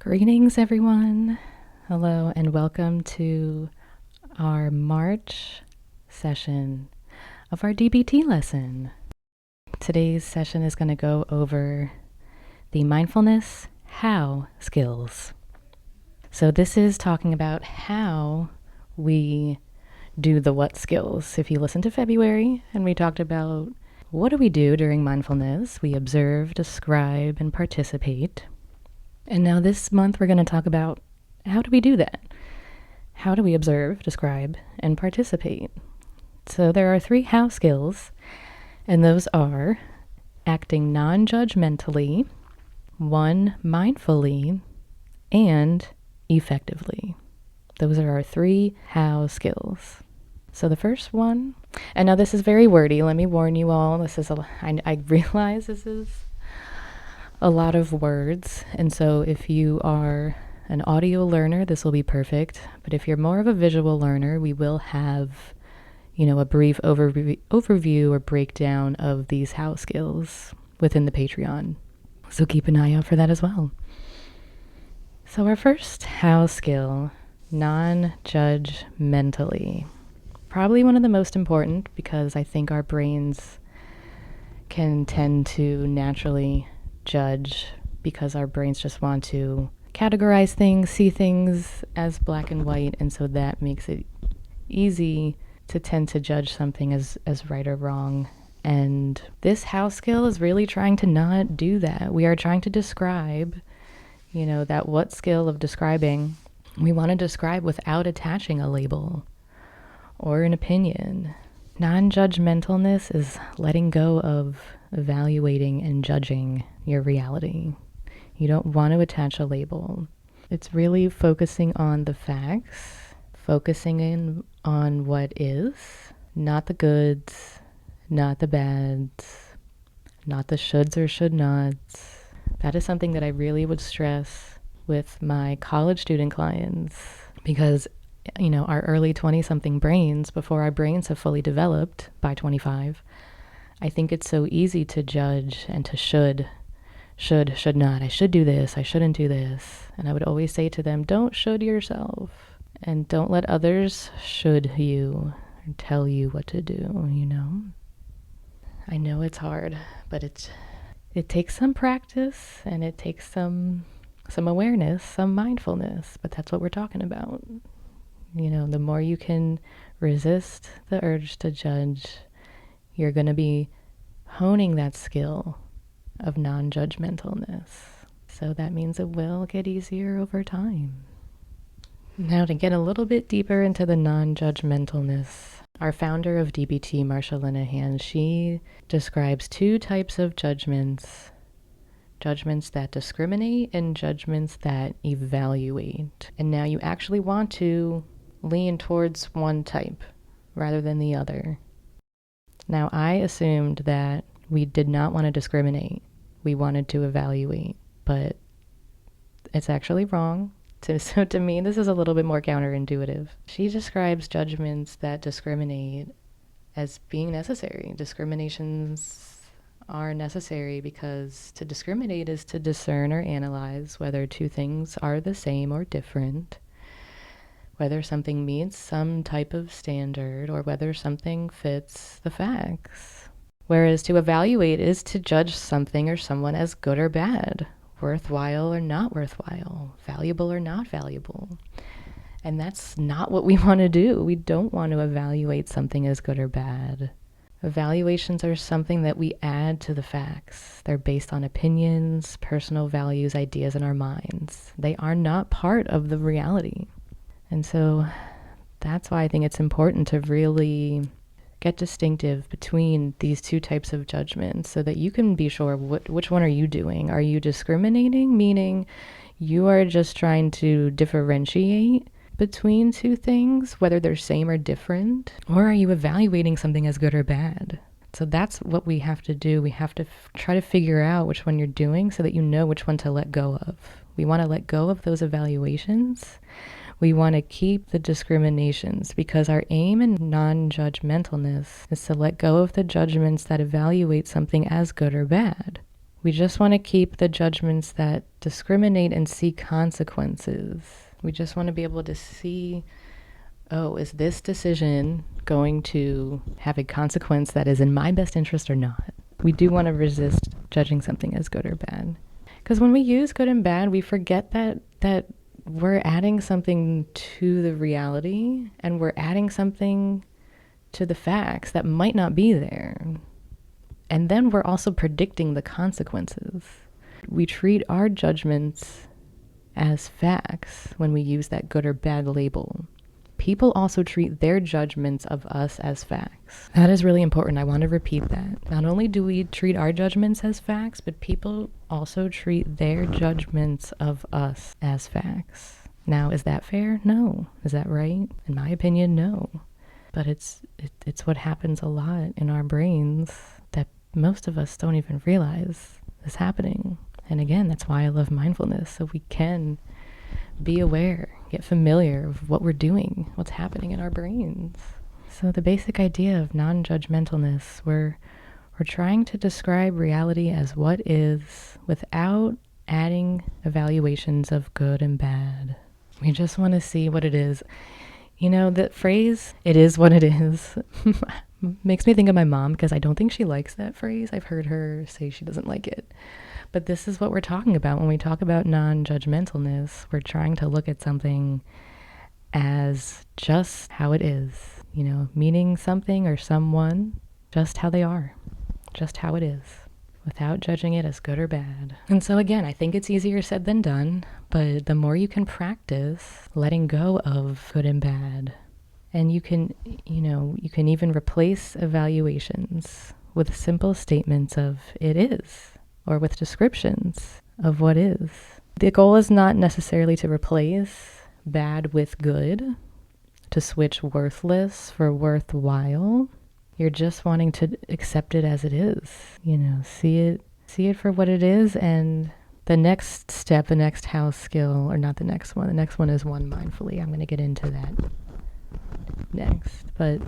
Greetings, everyone. Hello, and welcome to our March session of our DBT lesson. Today's session is going to go over the mindfulness how skills. So this is talking about how we do the what skills. If you listen to February and we talked about what do we do during mindfulness, we observe, describe, and participate. And now this month we're going to talk about how do we do that? How do we observe, describe, and participate? So there are 3 how skills, and those are acting non-judgmentally, 1 mindfully, and effectively. Those are our 3 how skills. So the first one, and now this is very wordy, let me warn you all, I realize this is a lot of words, and so if you are an audio learner, this will be perfect, but if you're more of a visual learner, we will have, a brief overview or breakdown of these how skills within the Patreon. So keep an eye out for that as well. So our first how skill, non-judgmentally. Probably one of the most important because I think our brains can tend to naturally judge because our brains just want to categorize things, see things as black and white, and so that makes it easy to tend to judge something as right or wrong. And this how skill is really trying to not do that. We are trying to describe, that what skill of describing. We want to describe without attaching a label or an opinion. Non-judgmentalness is letting go of evaluating and judging your reality. You don't want to attach a label. It's really focusing on the facts, focusing in on what is, not the goods, not the bads, not the shoulds or should nots. That is something that I really would stress with my college student clients because our early 20-something brains, before our brains have fully developed by 25, I think it's so easy to judge and to should not. I should do this. I shouldn't do this. And I would always say to them, don't should yourself and don't let others should you and tell you what to do, I know it's hard, but it takes some practice and it takes some awareness, some mindfulness, but that's what we're talking about. The more you can resist the urge to judge, you're going to be honing that skill of non-judgmentalness. So that means it will get easier over time. Now to get a little bit deeper into the non-judgmentalness, our founder of DBT, Marsha Linehan, she describes 2 types of judgments. Judgments that discriminate and judgments that evaluate. And now you actually want to lean towards one type rather than the other. Now, I assumed that we did not want to discriminate. We wanted to evaluate, but it's actually wrong. So to me, this is a little bit more counterintuitive. She describes judgments that discriminate as being necessary. Discriminations are necessary because to discriminate is to discern or analyze whether 2 things are the same or different, whether something meets some type of standard, or whether something fits the facts. Whereas to evaluate is to judge something or someone as good or bad, worthwhile or not worthwhile, valuable or not valuable. And that's not what we want to do. We don't want to evaluate something as good or bad. Evaluations are something that we add to the facts. They're based on opinions, personal values, ideas in our minds. They are not part of the reality. And so that's why I think it's important to really get distinctive between these 2 types of judgments so that you can be sure which one are you doing. Are you discriminating, meaning you are just trying to differentiate between 2 things, whether they're same or different? Or are you evaluating something as good or bad? So that's what we have to do. We have to try to figure out which one you're doing so that you know which one to let go of. We want to let go of those evaluations. We want to keep the discriminations because our aim in non-judgmentalness is to let go of the judgments that evaluate something as good or bad. We just want to keep the judgments that discriminate and see consequences. We just want to be able to see, oh, is this decision going to have a consequence that is in my best interest or not? We do want to resist judging something as good or bad. Because when we use good and bad, we forget that we're adding something to the reality, and we're adding something to the facts that might not be there. And then we're also predicting the consequences. We treat our judgments as facts when we use that good or bad label. People also treat their judgments of us as facts. That is really important. I want to repeat that. Not only do we treat our judgments as facts, but people also treat their judgments of us as facts. Now, is that fair? No. Is that right? In my opinion, no. But it's what happens a lot in our brains that most of us don't even realize is happening. And again, that's why I love mindfulness, so we can be aware, get familiar with what we're doing, what's happening in our brains. So the basic idea of non-judgmentalness, we're trying to describe reality as what is without adding evaluations of good and bad. We just want to see what it is. You know, the phrase, "it is what it is," makes me think of my mom, because I don't think she likes that phrase. I've heard her say she doesn't like it. But this is what we're talking about when we talk about non-judgmentalness. We're trying to look at something as just how it is, you know, meaning something or someone just how they are, just how it is, without judging it as good or bad. And so again, I think it's easier said than done, but the more you can practice letting go of good and bad, and you can even replace evaluations with simple statements of "it is," or with descriptions of what is. The goal is not necessarily to replace bad with good, to switch worthless for worthwhile. You're just wanting to accept it as it is, see it for what it is. And the next step, the next house skill, or not the next one is one mindfully. I'm going to get into that next. But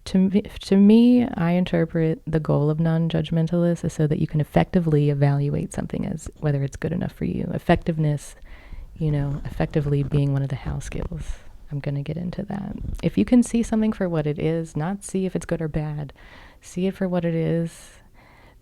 to me, I interpret the goal of non-judgmentalists is so that you can effectively evaluate something as whether it's good enough for you. Effectiveness, effectively being one of the house skills. I'm going to get into that. If you can see something for what it is, not see if it's good or bad, see it for what it is,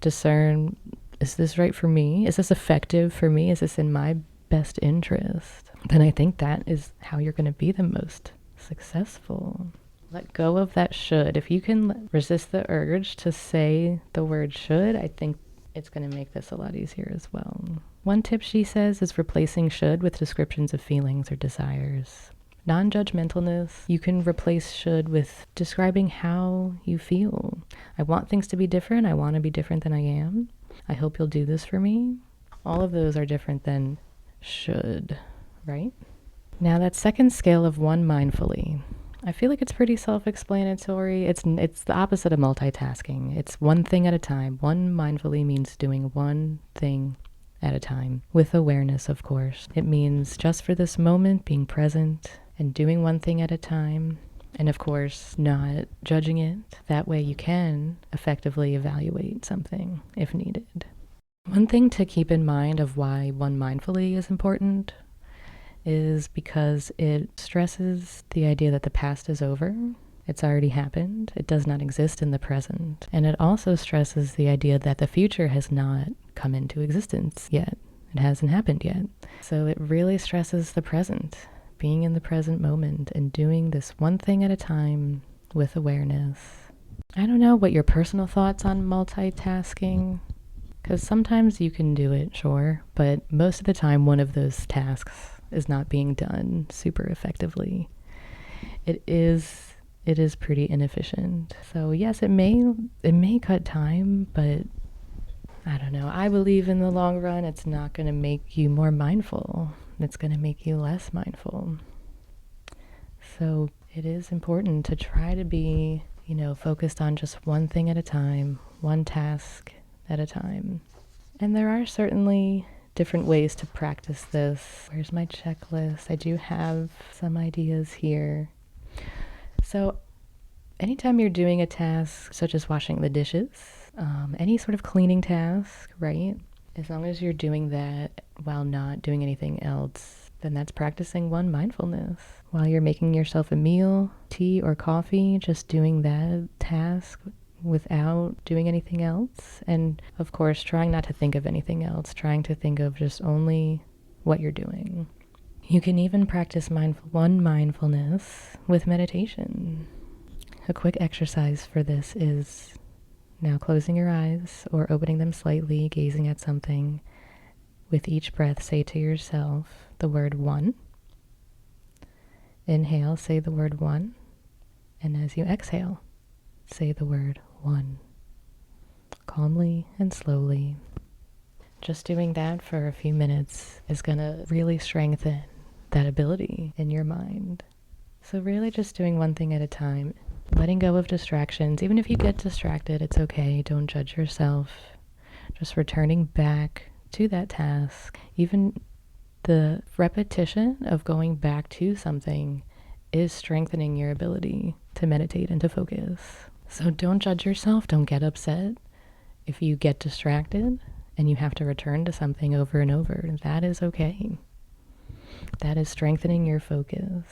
discern, is this right for me? Is this effective for me? Is this in my best interest? Then I think that is how you're going to be the most successful. Let go of that should. If you can resist the urge to say the word should, I think it's going to make this a lot easier as well. One tip she says is replacing should with descriptions of feelings or desires. Non-judgmentalness, you can replace should with describing how you feel. I want things to be different. I want to be different than I am. I hope you'll do this for me. All of those are different than should, right? Now that second scale of one mindfully, I feel like it's pretty self-explanatory. It's the opposite of multitasking. It's one thing at a time. One mindfully means doing one thing at a time, with awareness, of course. It means just for this moment, being present and doing one thing at a time. And of course, not judging it. That way you can effectively evaluate something if needed. One thing to keep in mind of why one mindfully is important is because it stresses the idea that the past is over. It's already happened. It does not exist in the present. And it also stresses the idea that the future has not come into existence yet. It hasn't happened yet. So it really stresses the present, being in the present moment and doing this one thing at a time with awareness. I don't know what your personal thoughts on multitasking, because sometimes you can do it, sure, but most of the time one of those tasks is not being done super effectively. It is pretty inefficient. So yes, it may cut time, but I don't know. I believe in the long run, it's not going to make you more mindful. It's going to make you less mindful. So it is important to try to be, focused on just one thing at a time, one task at a time. And there are certainly different ways to practice this. Where's my checklist? I do have some ideas here. So anytime you're doing a task such as washing the dishes, any sort of cleaning task, right? As long as you're doing that while not doing anything else, then that's practicing one mindfulness. While you're making yourself a meal, tea or coffee, just doing that task without doing anything else. And of course, trying not to think of anything else, trying to think of just only what you're doing. You can even practice one mindfulness with meditation. A quick exercise for this is now closing your eyes or opening them slightly, gazing at something. With each breath, say to yourself the word one. Inhale, say the word one. And as you exhale, say the word one. Calmly and slowly. Just doing that for a few minutes is going to really strengthen that ability in your mind. So really just doing one thing at a time, letting go of distractions. Even if you get distracted, it's okay. Don't judge yourself. Just returning back to that task. Even the repetition of going back to something is strengthening your ability to meditate and to focus. So don't judge yourself. Don't get upset if you get distracted and you have to return to something over and over. That is okay. That is strengthening your focus.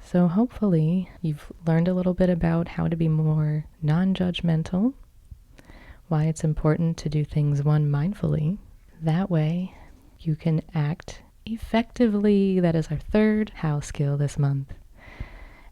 So hopefully you've learned a little bit about how to be more non-judgmental, why it's important to do things one mindfully. That way you can act effectively. That is our third how skill this month.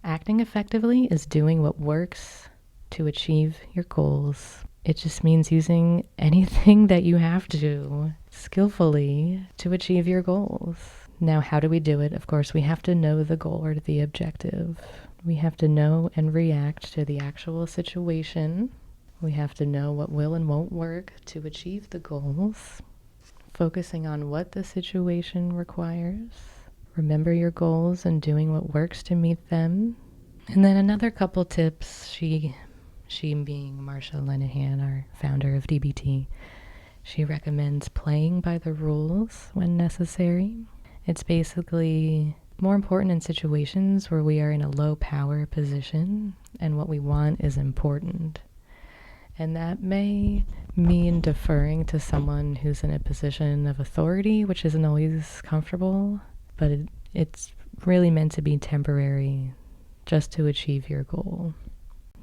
Acting effectively is doing what works to achieve your goals. It just means using anything that you have to skillfully to achieve your goals. Now, how do we do it? Of course, we have to know the goal or the objective. We have to know and react to the actual situation. We have to know what will and won't work to achieve the goals. Focusing on what the situation requires. Remember your goals and doing what works to meet them. And then another couple tips, she being Marsha Linehan, our founder of DBT, she recommends playing by the rules when necessary. It's basically more important in situations where we are in a low power position and what we want is important. And that may mean deferring to someone who's in a position of authority, which isn't always comfortable, but it's really meant to be temporary just to achieve your goal.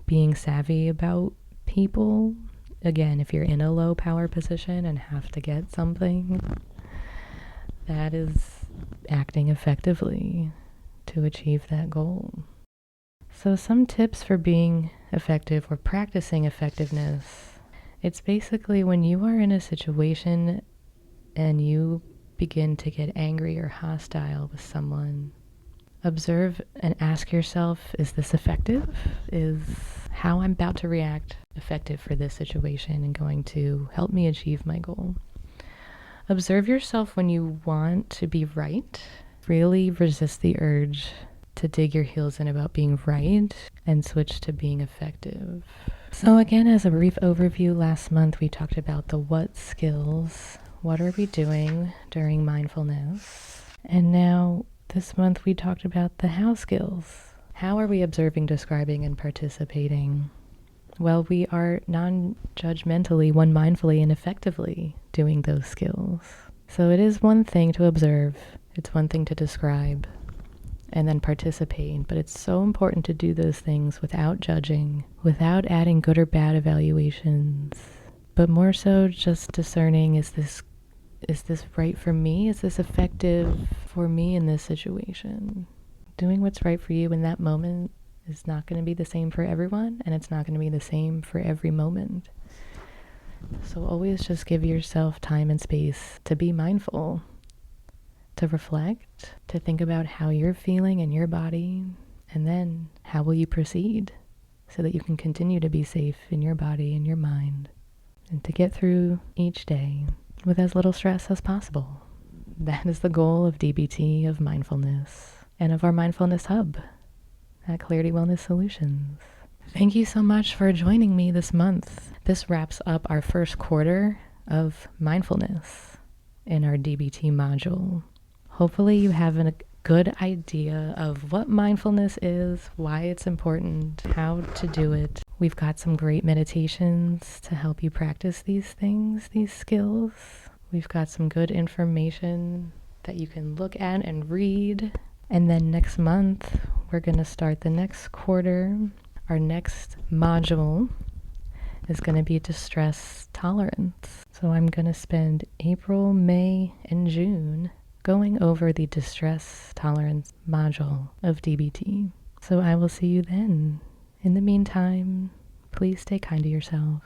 Being savvy about people, again, if you're in a low power position and have to get something, that is acting effectively to achieve that goal. So some tips for being effective or practicing effectiveness. It's basically when you are in a situation and you begin to get angry or hostile with someone, observe and ask yourself, is this effective? Is how I'm about to react effective for this situation and going to help me achieve my goal? Observe yourself when you want to be right. Really resist the urge to dig your heels in about being right and switch to being effective. So again, as a brief overview, last month we talked about the what skills. What are we doing during mindfulness? And now this month we talked about the how skills. How are we observing, describing, and participating? Well, we are non-judgmentally, one mindfully, and effectively doing those skills. So it is one thing to observe, it's one thing to describe, and then participate. But it's so important to do those things without judging, without adding good or bad evaluations, but more so just discerning, is this right for me? Is this effective for me in this situation? Doing what's right for you in that moment is not going to be the same for everyone, and it's not going to be the same for every moment. So always just give yourself time and space to be mindful, to reflect, to think about how you're feeling in your body, and then how will you proceed so that you can continue to be safe in your body and your mind, and to get through each day with as little stress as possible. That is the goal of DBT, of mindfulness, and of our Mindfulness Hub at Clarity Wellness Solutions. Thank you so much for joining me this month. This wraps up our first quarter of mindfulness in our DBT module. Hopefully you have a good idea of what mindfulness is, why it's important, how to do it. We've got some great meditations to help you practice these things, these skills. We've got some good information that you can look at and read. And then next month, we're going to start the next quarter. Our next module is going to be distress tolerance. So I'm going to spend April, May, and June going over the distress tolerance module of DBT. So I will see you then. In the meantime, please stay kind to yourself.